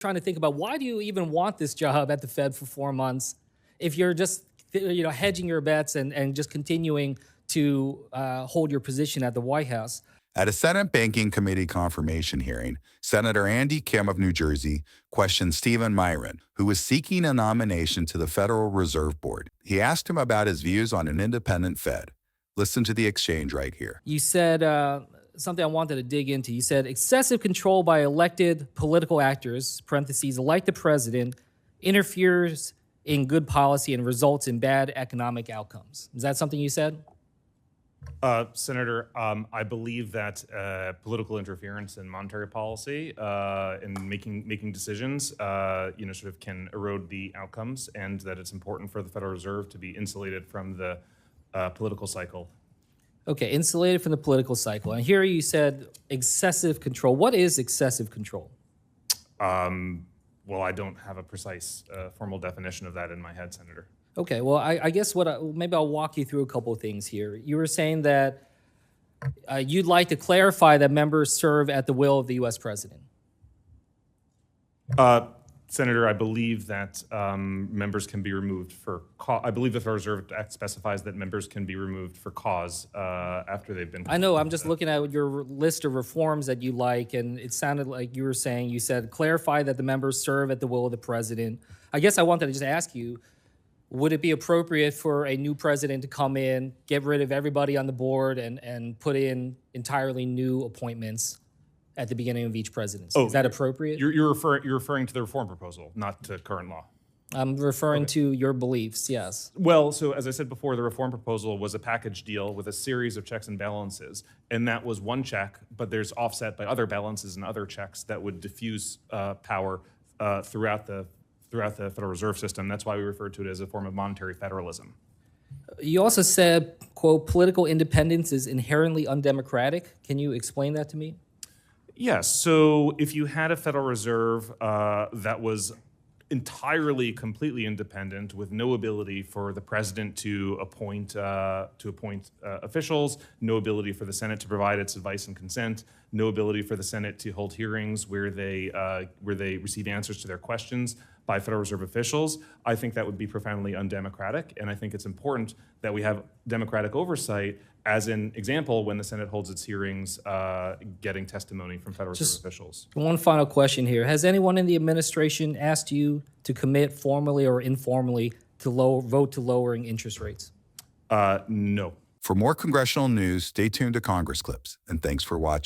trying to think about, why do you even want this job at the Fed for 4 months if you're just hedging your bets and just continuing to hold your position at the White House? At a Senate Banking Committee confirmation hearing, Senator Andy Kim of New Jersey questioned Stephen Miran, who was seeking a nomination to the Federal Reserve Board. He asked him about his views on an independent Fed. Listen to the exchange right here. You said something I wanted to dig into. You said excessive control by elected political actors, parentheses, like the president, interferes in good policy and results in bad economic outcomes. Is that something you said? Senator, I believe that political interference in monetary policy and making decisions, sort of can erode the outcomes, and that it's important for the Federal Reserve to be insulated from the political cycle. Okay, insulated from the political cycle. And here you said excessive control. What is excessive control? Well, I don't have a precise formal definition of that in my head, Senator. Okay, well, I guess maybe I'll walk you through a couple of things here. You were saying that you'd like to clarify that members serve at the will of the U.S. president. Senator, I believe that members can be removed for cause. I believe the Federal Reserve Act specifies that members can be removed for cause after they've been. I know. I'm just looking at your list of reforms that you like, and it sounded like you said clarify that the members serve at the will of the president. I guess I wanted to just ask you, would it be appropriate for a new president to come in, get rid of everybody on the board, and put in entirely new appointments at the beginning of each presidency? Is that appropriate? You're referring to the reform proposal, not to current law. I'm referring to your beliefs, yes. Well, so as I said before, the reform proposal was a package deal with a series of checks and balances, and that was one check, but there's offset by other balances and other checks that would diffuse power throughout the Federal Reserve System. That's why we refer to it as a form of monetary federalism. You also said, quote, political independence is inherently undemocratic. Can you explain that to me? Yes. So if you had a Federal Reserve that was entirely, completely independent, with no ability for the president to appoint officials, no ability for the Senate to provide its advice and consent, no ability for the Senate to hold hearings where they receive answers to their questions by Federal Reserve officials, I think that would be profoundly undemocratic. And I think it's important that we have democratic oversight, as an example, when the Senate holds its hearings, getting testimony from Federal Reserve officials. One final question here. Has anyone in the administration asked you to commit formally or informally to vote to lowering interest rates? No. For more congressional news, stay tuned to Congress Clips, and thanks for watching.